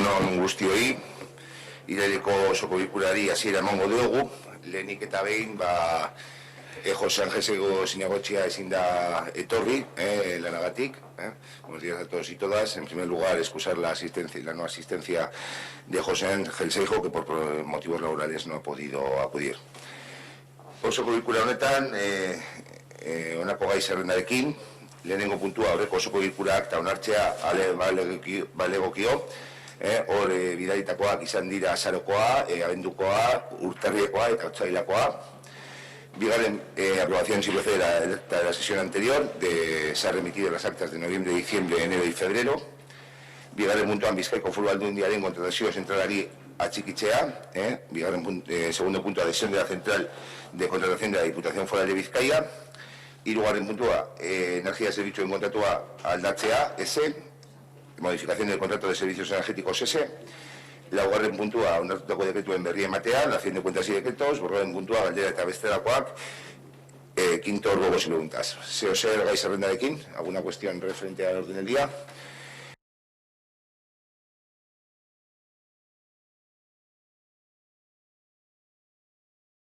Egunon guztioi, iraileko osoko bilkurari hasiera emango diogu, lehenik eta behin, Jose Ángel Zinegotxea ezin da etorri, lanagatik. Buenos días a todos y todas. En primer lugar, excusar la no asistencia de José Ángel Seijo, que por motivos laborales no ha podido acudir. Osoko bilkura honetan, honako gai zerrendarekin, lehenengo puntua horreko osoko bilkurak eta onartzea balegokio, hor bidalitakoak izan dira azarokoa, abendukoa, urtarriekoa eta otsailakoa. Bigarren, aprobación sin proceder de la sesión anterior, se han remitido las actas de noviembre, diciembre, enero y febrero. Bigarren puntuan, Bizkaiko Foru Aldundiaren kontratazio zentralari atxikitzea. Segundo punto, adhesión de la central de contratación de la Diputación Foral de Bizkaia. Hirugarren puntua, energia zerbitzuen kontratua aldatzea, modificación del contrato de servicios energéticos, Laugarren puntua, onartutako dekretuen berri ematea, la hacienda de cuentas y decretos. Borroren puntua, galdera eta bestelakoak. Quinto, ruegos y preguntas. Zer gai zerrendarekin, alguna cuestión referente al orden del día.